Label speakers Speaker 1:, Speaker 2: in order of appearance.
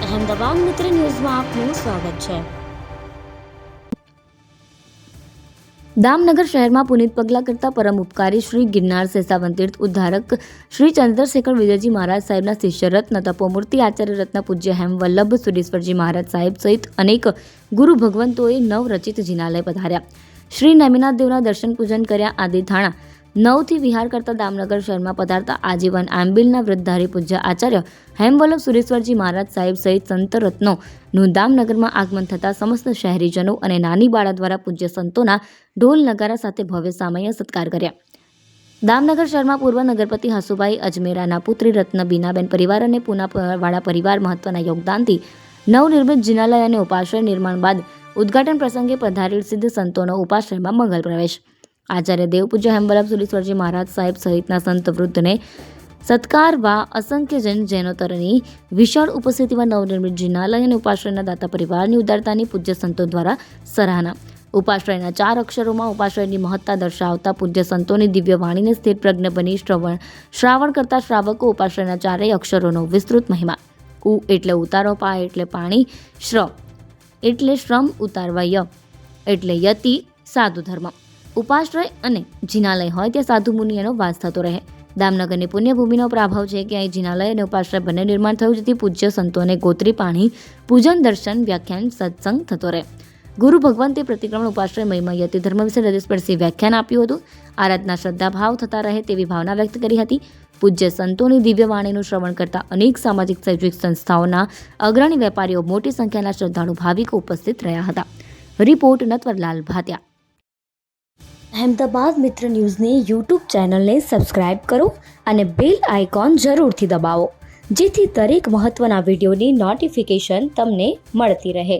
Speaker 1: અહેમદાબાદ મિત્ર ન્યૂઝમાં આપનું સ્વાગત છે। દામનગર શહેરમાં પુનિત પગલાં કરતા પરમ ઉપકારી શ્રી ગિરનાર સેસાવન તીર્થ ઉદ્ધારક શ્રી ચંદ્રશેખર વિજયજી મહારાજ સાહેબના શિષ્ય રત્ન તપોમૂર્તિ આચાર્ય રત્ન પૂજ્ય હેમવલ્લભ સુરેશ્વરજી મહારાજ સાહેબ સહિત અનેક ગુરુ ભગવંતોએ નવરચિત જિનાલય પધાર્યા। શ્રી નેમિનાથ દેવના દર્શન પૂજન કર્યા। આદિ થાણા 9 થી વિહાર કરતા દામનગર શહેરમાં પધારતા આજીવન આંબિલના વૃદ્ધારી પૂજ્ય આચાર્ય હેમવલ્લભ સુરેશ્વરજી મહારાજ સાહેબ સહિત સંત રત્નોનું દામનગરમાં આગમન થતાં સમસ્ત શહેરીજનો અને નાની બાળા દ્વારા પૂજ્ય સંતોના ઢોલ નગારા સાથે ભવ્ય સામૈયા સત્કાર કર્યા। દામનગર શહેરમાં પૂર્વ નગરપતિ હસુભાઈ અજમેરાના પુત્રી રત્ન બીનાબેન પરિવાર અને પૂનાવાળા પરિવાર મહત્વના યોગદાનથી નવનિર્મિત જિનાલય અને ઉપાશ્રય નિર્માણ બાદ ઉદ્ઘાટન પ્રસંગે પધારેલ સિદ્ધ સંતોનો ઉપાશ્રયમાં મંગલ પ્રવેશ। આચાર્ય દેવપૂજ્ય હેમવલ્લભ સુરેશ્વરજી મહારાજ સાહેબ સહિતના સંત વૃદ્ધને સત્કારવા અસંખ્ય જૈનોતરની વિશાળ ઉપસ્થિતિમાં નવનિર્મિત જિનાલય અને ઉપાશ્રયના દાતા પરિવારની ઉદારતાની પૂજ્ય સંતો દ્વારા સરાહના। ઉપાશ્રયના 4 અક્ષરોમાં ઉપાશ્રયની મહત્તા દર્શાવતા પૂજ્ય સંતોની દિવ્ય વાણીને સ્થિર પ્રજ્ઞ બની શ્રાવણ કરતા શ્રાવકો ઉપાશ્રયના 4 અક્ષરોનો વિસ્તૃત મહિમા। ઉ એટલે ઉતારો, પા એટલે પાણી, શ્ર એટલે શ્રમ ઉતારવા, ય એટલે યતિ સાધુ ધર્મ। ઉપાશ્રય અને જિનાલય હોય ત્યાં સાધુ મુનિઓનો વાસ થતો રહે। દામનગરની પુણ્યભૂમિનો પ્રભાવ છે કે અહીં જિનાલય અને ઉપાશ્રય બંને નિર્માણ થયું, જેથી પૂજ્ય સંતોને ગોત્રી પાણી, પૂજન, દર્શન, વ્યાખ્યાન, સત્સંગ થતો રહે। ગુરુ ભગવંતે પ્રતિક્રમણ ઉપાશ્રય મહિમા યતિ ધર્મ વિશે હૃદયસ્પર્શી વ્યાખ્યાન આપ્યું હતું। આરાધના શ્રદ્ધા ભાવ થતા રહે તેવી ભાવના વ્યક્ત કરી હતી। પૂજ્ય સંતોની દિવ્ય વાણીનું શ્રવણ કરતા અનેક સામાજિક શૈક્ષણિક સંસ્થાઓના અગ્રણી વેપારીઓ, મોટી સંખ્યાના શ્રદ્ધાળુ ભાવિકો ઉપસ્થિત રહ્યા હતા। રિપોર્ટ નટવરલાલ ભાટિયા। અહેમદાબાદ મિત્ર ન્યૂઝની યુટ્યુબ ચેનલને સબસ્ક્રાઇબ કરો અને બેલ આઇકોન જરૂરથી દબાવો, જેથી દરેક મહત્ત્વના વિડીયોની નોટિફિકેશન તમને મળતી રહે।